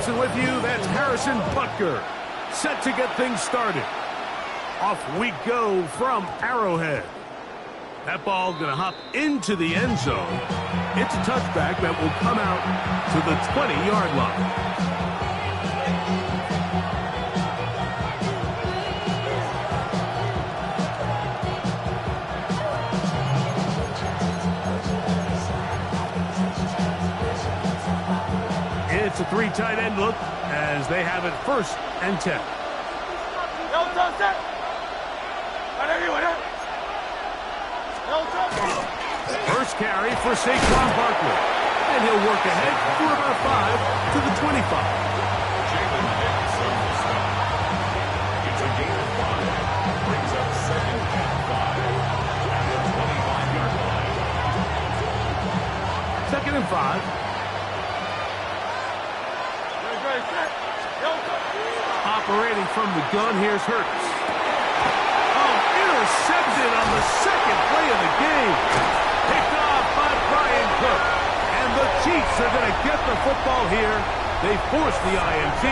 announcing with you, that's Harrison Butker, set to get things started. Off we go from Arrowhead. That ball going to hop into the end zone. It's a touchback that will come out to the 20-yard line. It's a three tight end look as they have it 1st and 10. First carry for Saquon Barkley. And he'll work ahead for about 5 to the 25. It's a gain of 5. Brings up 2nd and 5 at the 25-yard line. 2nd and 5. Operating from the gun, here's Hurts. Oh, intercepted on the 2nd play of the game. Picked off by Brian Cook. And the Chiefs are going to get the football here. They force the INT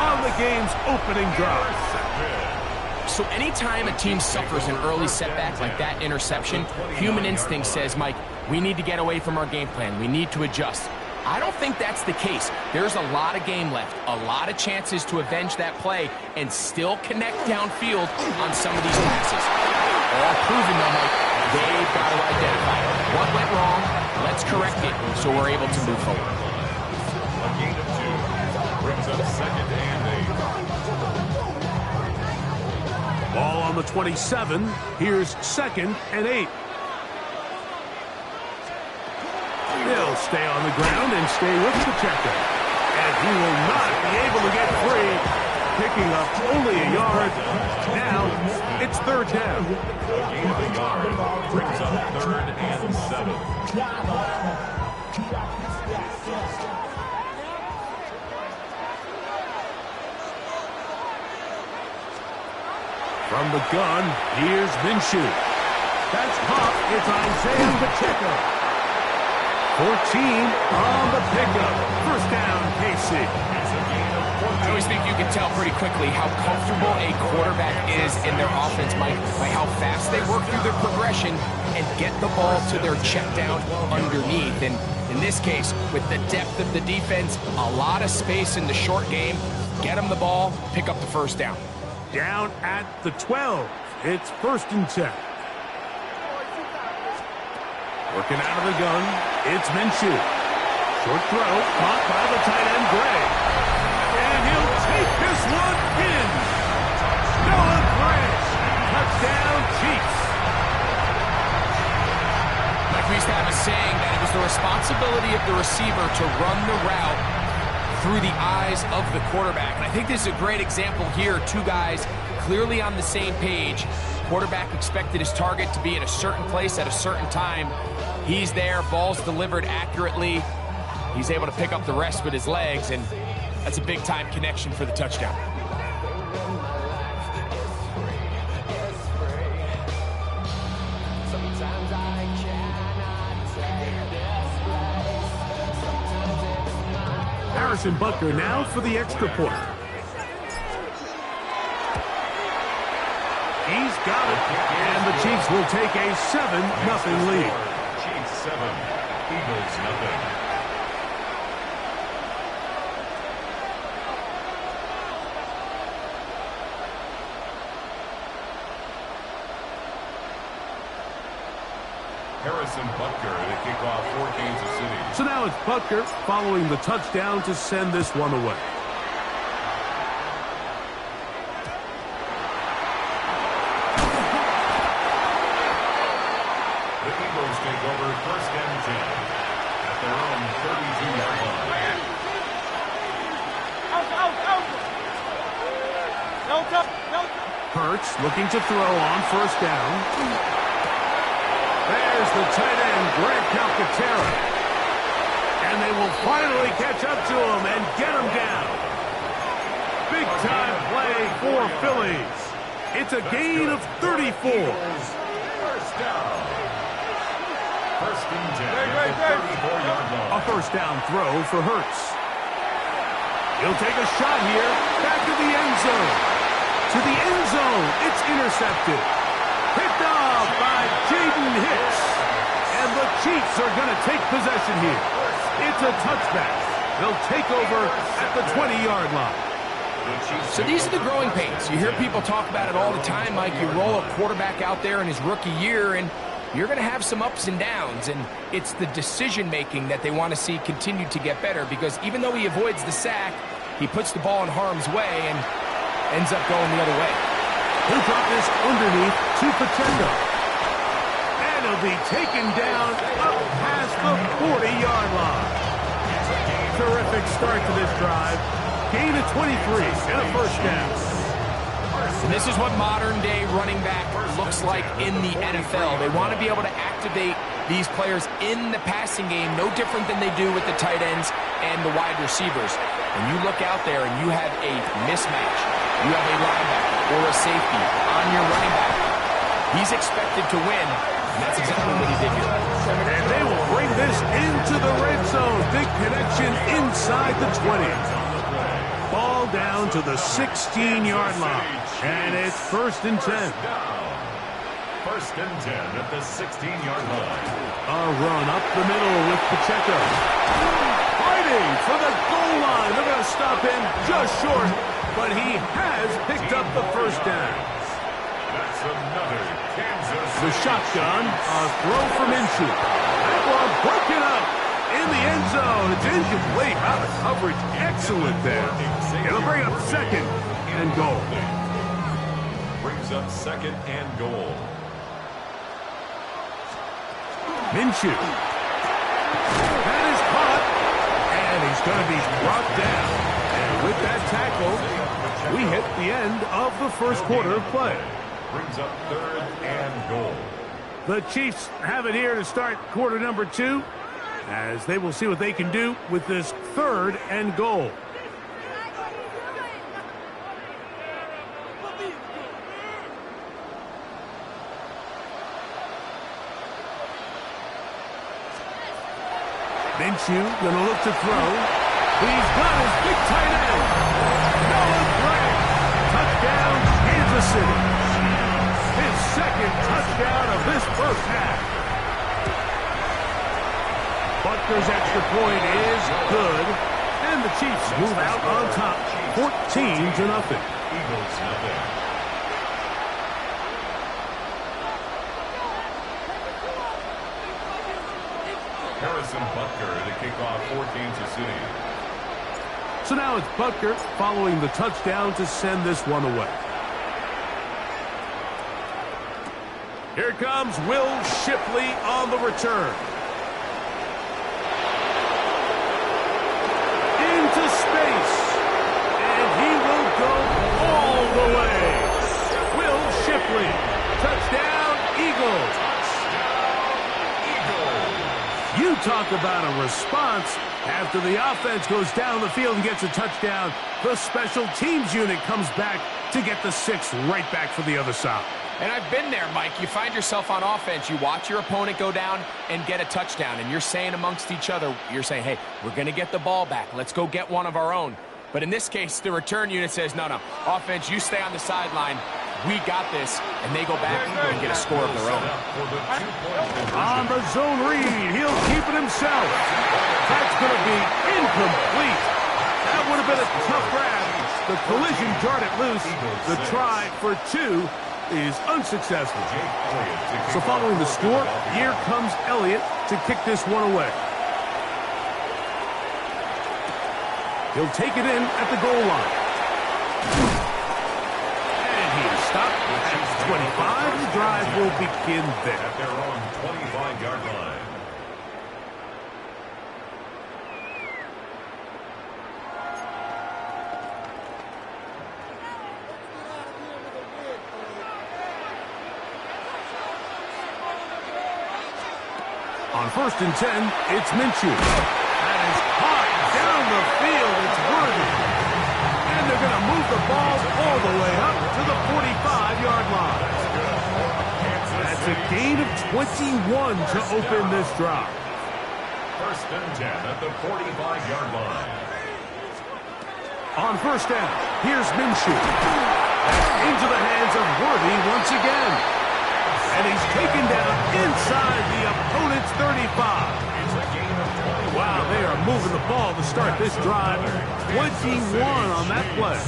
on the game's opening drive. So anytime a team suffers an early setback like that interception, human instinct says, Mike, we need to get away from our game plan. We need to adjust. I don't think that's the case. There's a lot of game left, a lot of chances to avenge that play and still connect downfield on some of these passes. All proven though, Mike, they've got to identify what went wrong. Let's correct it so we're able to move forward. A gain of 2 brings up 2nd and 8. Ball on the 27. Here's 2nd and 8. He'll stay on the ground and stay with the checker. And he will not be able to get free. Picking up only a yard. Now it's 3rd down. A gain of a yard brings up 3rd and 7. From the gun, here's Minshew. That's Pop. It's Isaiah Pacheco. 14 on the pickup. 1st down, KC. I always think you can tell pretty quickly how comfortable a quarterback is in their offense, Mike, by how fast they work through their progression and get the ball to their check down underneath. And in this case, with the depth of the defense, a lot of space in the short game, get them the ball, pick up the 1st down. Down at the 12. It's 1st and 10. Working out of the gun, it's Minshew. Short throw, caught by the tight end, Gray. And he'll take this one in. Noah Gray. Touchdown, Chiefs. Like we used to have a saying that it was the responsibility of the receiver to run the route through the eyes of the quarterback. And I think this is a great example here. 2 guys clearly on the same page. Quarterback expected his target to be at a certain place at a certain time. He's there, ball's delivered accurately. He's able to pick up the rest with his legs, and that's a big-time connection for the touchdown. Harrison Butker now for the extra point. He's got it, and the Chiefs will take a 7-0 lead. Chiefs 7, Eagles 0. Harrison Butker to kick off for Kansas City. So now it's Butker following the touchdown to send this one away. The Eagles take over 1st and 10 at their own 32-yard line. Hurts looking to throw on 1st down. There's the tight end, Greg Calcaterra. And they will finally catch up to him and get him down. Big-time play for Phillies. It's a gain of 34. 1st down. 1st and 10 at the 34-yard line. A 1st down throw for Hurts. He'll take a shot here. Back to the end zone. To the end zone. It's intercepted. Picked off by Jaden Hicks. And the Chiefs are going to take possession here. It's a touchback. They'll take over at the 20-yard line. So these are the growing pains. You hear people talk about it all the time, Mike. You roll a quarterback out there in his rookie year, and you're going to have some ups and downs, and it's the decision-making that they want to see continue to get better, because even though he avoids the sack, he puts the ball in harm's way and ends up going the other way. He'll drop this underneath to Pacheco. And he'll be taken down up past the 40-yard line. Terrific start to this drive. Gain of 23 and a first down. And this is what modern-day running back looks like in the NFL. They want to be able to activate these players in the passing game, no different than they do with the tight ends and the wide receivers. When you look out there and you have a mismatch, you have a linebacker or a safety on your running back, he's expected to win, and that's exactly what he did here. And they will bring this into the red zone. Big connection inside the 20. Ball down to the 16-yard line. And it's 1st and 10. 1st and 10 at the 16-yard line. A run up the middle with Pacheco. Fighting for the goal line. They're going to stop him just short, but he has picked up the first down. That's another Kansas City. The shotgun, a throw from Minshew. That one broken up in the end zone. It's incomplete. Out of coverage. Excellent there. It'll bring up 2nd and goal. Brings up 2nd and goal. Minshew. That is caught. And he's going to be brought down. And with that tackle, we hit the end of the first quarter of play. Brings up 3rd and goal. The Chiefs have it here to start quarter number 2, as they will see what they can do with this 3rd and goal. Minshew going to look to throw. He's got his big tight end. Noah Gray. Touchdown, Kansas City. His 2nd touchdown of this first half. Butker's extra point is good. And the Chiefs move out on top, 14-0. Eagles nothing. Harrison Butker to kick off for Kansas City. So now it's Butker following the touchdown to send this one away. Here comes Will Shipley on the return. Into space. And he will go all the way. Will Shipley. Touchdown, Eagles. You talk about a response. After the offense goes down the field and gets a touchdown, the special teams unit comes back to get the 6 right back for the other side. And I've been there, Mike. You find yourself on offense. You watch your opponent go down and get a touchdown, and you're saying amongst each other, you're saying, hey, we're going to get the ball back. Let's go get one of our own. But in this case, the return unit says, no, offense, you stay on the sideline. We got this, and they go back and get a score of their own. On the zone read, he'll keep it himself. That's going to be incomplete. That would have been a tough grab. The collision jarred it loose. The try for 2 is unsuccessful. So following the score, here comes Elliott to kick this one away. He'll take it in at the goal line. Stop at 25. The drive will begin there. At their own 25-yard line. On 1st and 10, it's Minshew. That is hot down the field. It's worthy. And they're going to move the ball all the way up to the 45-yard line. That's a gain of 21 to open this drive. 1st and 10 at the 45-yard line. On first down, here's Minshew. Into the hands of Worthy once again. And he's taken down inside the opponent's 35. It's a gain of 21. Wow, they are moving the ball to start this drive. 21 on that play.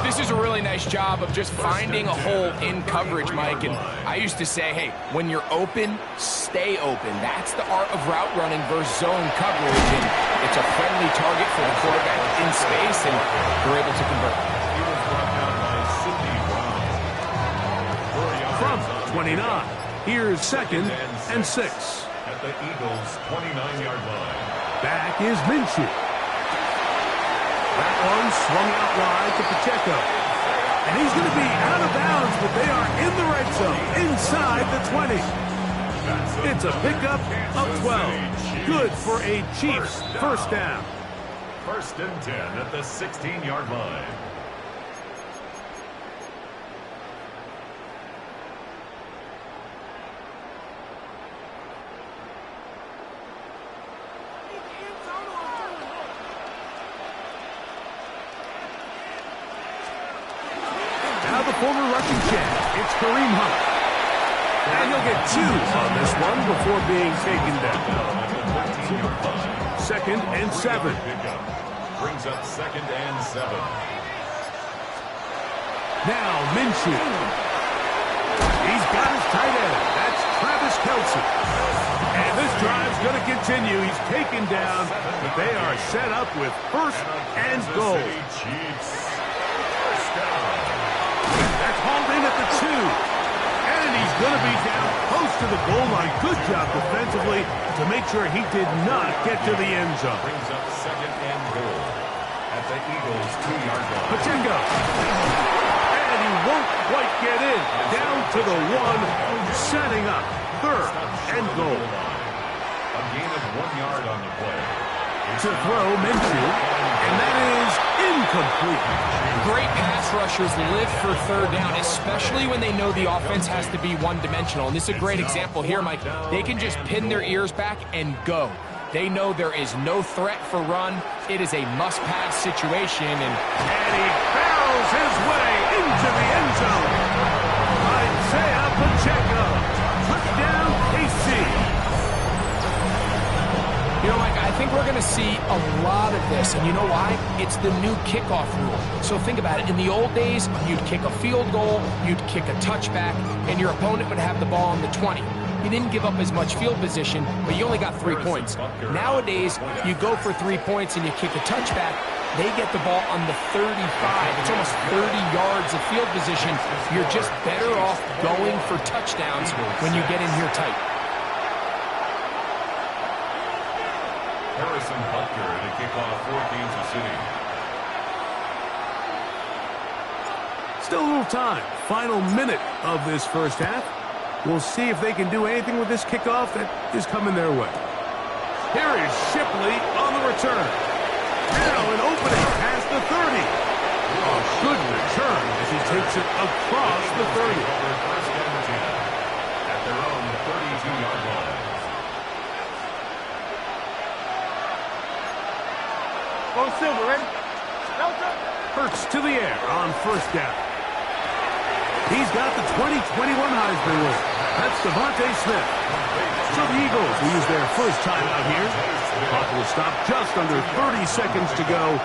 This is a really nice job of just finding a hole in coverage, Mike. And I used to say, hey, when you're open, stay open. That's the art of route running versus zone coverage. And it's a friendly target for the quarterback in space, and they're able to convert. He was brought down by Sidney Brown. From 29, here's second and 6. At the Eagles' 29-yard line. Back is Minshew. That one swung out wide to Pacheco. And he's going to be out of bounds, but they are in the red zone, inside the 20. It's a pickup of 12. Good for a Chiefs first down. First and 10 at the 16-yard line. Now the former rushing champ, it's Kareem Hunt. And he'll get 2 on this one before being taken down. Second and 7. Brings up second and 7. Now Minshew. He's got his tight end. That's Travis Kelce. And this drive's going to continue. He's taken down, but they are set up with first and goal. That's hauled in at the 2. And he's going to be down close to the goal line. Good job defensively to make sure he did not get to the end zone. Brings up second and goal at the Eagles' 2-yard line. Pacheco. And he won't quite get in. Down to the 1, setting up third and goal. A gain of 1 yard on the play. To throw Minshew, and that is incomplete. Great pass rushers live for third down, especially when they know the offense has to be one-dimensional. And this is a great example here, Mike. They can just pin their ears back and go. They know there is no threat for run. It is a must-pass situation. And he barrels his way into the end zone. Isaiah Pacheco. Touchdown, KC. You know, Mike, I think we're going to see a lot of this, and you know why? It's the new kickoff rule. So think about it. In the old days, you'd kick a field goal, you'd kick a touchback, and your opponent would have the ball on the 20. You didn't give up as much field position, but you only got 3 points. Nowadays, you go for 3 points and you kick a touchback, they get the ball on the 35. It's almost 30 yards of field position. You're just better off going for touchdowns when you get in here tight. Harrison Butker to kick off for Kansas City. Still a little time. Final minute of this first half. We'll see if they can do anything with this kickoff that is coming their way. Here is Shipley on the return. Now an opening past the 30. A good return as he takes it across the 30. First and 10 at their own 32-yard line. Go Silver, ready? Hurts to the air on first down. He's got the 2021 Heisman winner. That's Devontae Smith. So the Eagles will use their first time out here. Clock will stop just under 30 seconds to go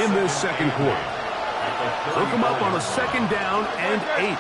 in this second quarter. They'll come up on a second down and 8.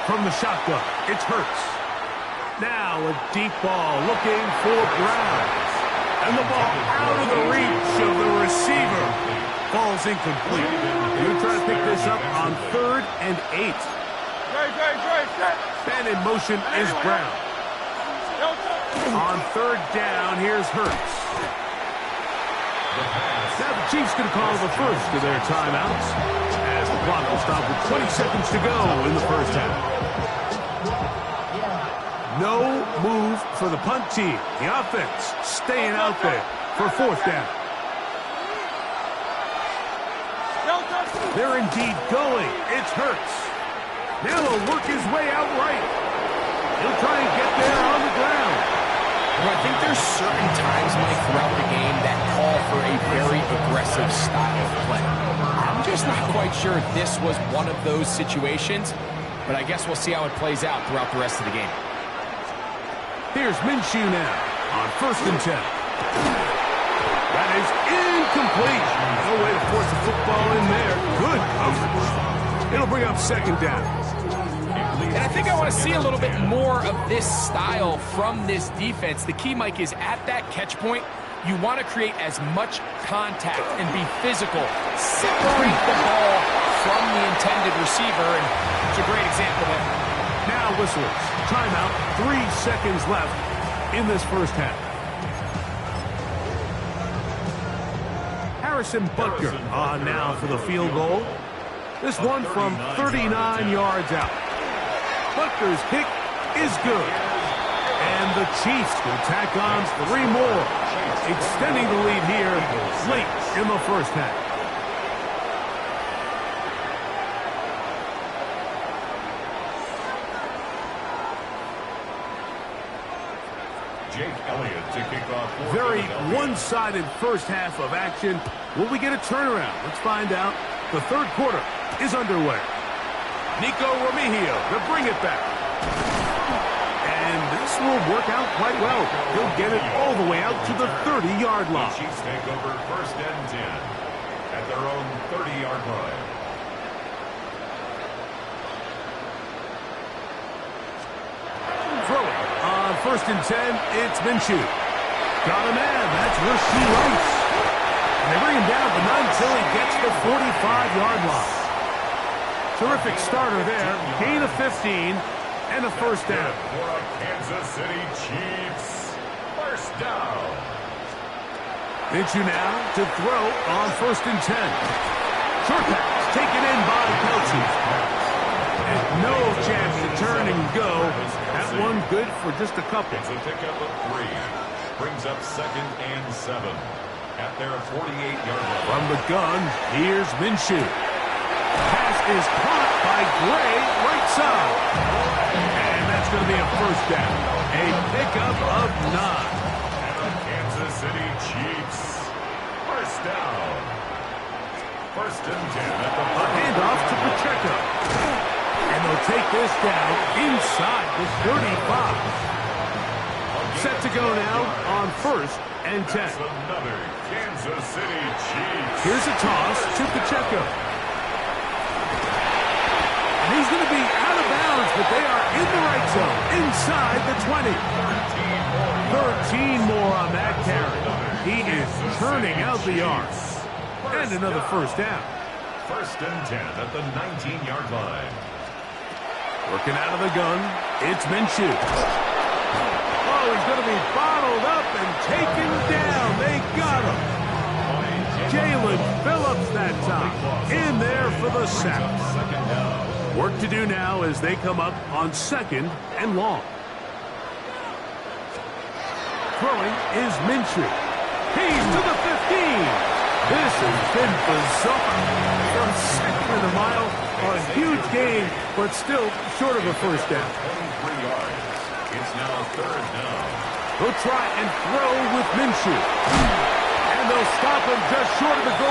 From the shotgun, it's Hurts. Now a deep ball looking for Brown. And the ball out of the reach of the receiver. Falls incomplete. You're trying to pick this up on 3rd and 8. And in motion is Brown. On 3rd down, here's Hurts. Now the Chiefs can call the first of their timeouts as the clock will stop with 20 seconds to go in the first half. No move for the punt team. The offense staying out there for 4th down. They're indeed going. It's Hurts. Now he'll work his way out right. He'll try and get there on the ground. Well, I think there's certain times, Mike, throughout the game that call for a very aggressive style of play. I'm just not quite sure if this was one of those situations, but I guess we'll see how it plays out throughout the rest of the game. Here's Minshew now on 1st and 10. That is incomplete. No way to force the football in there. Good coverage. It'll bring up 2nd down. And I think I want to see a little bit more of this style from this defense. The key, Mike, is at that catch point, you want to create as much contact and be physical. Separate the ball from the intended receiver, and it's a great example there. Now whistlers. Timeout. 3 seconds left in this first half. Harrison Butker on now for the field goal. This one from 39 yards out. Butker's kick is good. And the Chiefs will tack on 3 more, extending the lead here late in the first half. Jake Elliott to kick off. Very one-sided first half of action. Will we get a turnaround? Let's find out. The 3rd quarter is underway. Nico Remigio to bring it back. And this will work out quite well. He'll get it all the way out to the 30-yard line. The Chiefs take over 1st and 10 at their own 30-yard line. Throwing on 1st and 10, it's Minshew. Got a man. That's Rasheed Rice. And they bring him down, but not until he gets the 45-yard line. Terrific starter there. Gain of 15 and a 1st down. For a Kansas City Chiefs 1st down. Minshew now to throw on 1st and 10. Short pass taken in by Kelsey. And no chance to turn and go. That one good for just a couple. It's a pickup of 3. Brings up 2nd and 7 at their 48-yard line. From the gun, here's Minshew. Pass is caught by Gray, right side. And that's going to be a 1st down. A pickup of 9. And the Kansas City Chiefs 1st down. 1st and 10 at the A handoff to Pacheco. And they'll take this down inside the 35. Set to go now on 1st and 10. That's another Kansas City Chiefs. Here's a toss to Pacheco. And he's going to be out of bounds, but they are in the right zone, inside the 20. 13 more on that carry. He is turning out the yards. And another 1st down. 1st and 10 at the 19-yard line. Working out of the gun, it's Minshew. Oh, he's going to be bottled up and taken down. They got him. Jalen Phillips that time. In there for the sack. Work to do now as they come up on 2nd and long. Throwing is Minshew. He's to the 15. This has been bizarre. From 2nd and a mile, a huge gain, but still short of a 1st down. 23 yards. It's now 3rd down. He'll try and throw with Minshew. And they'll stop him just short of the goal.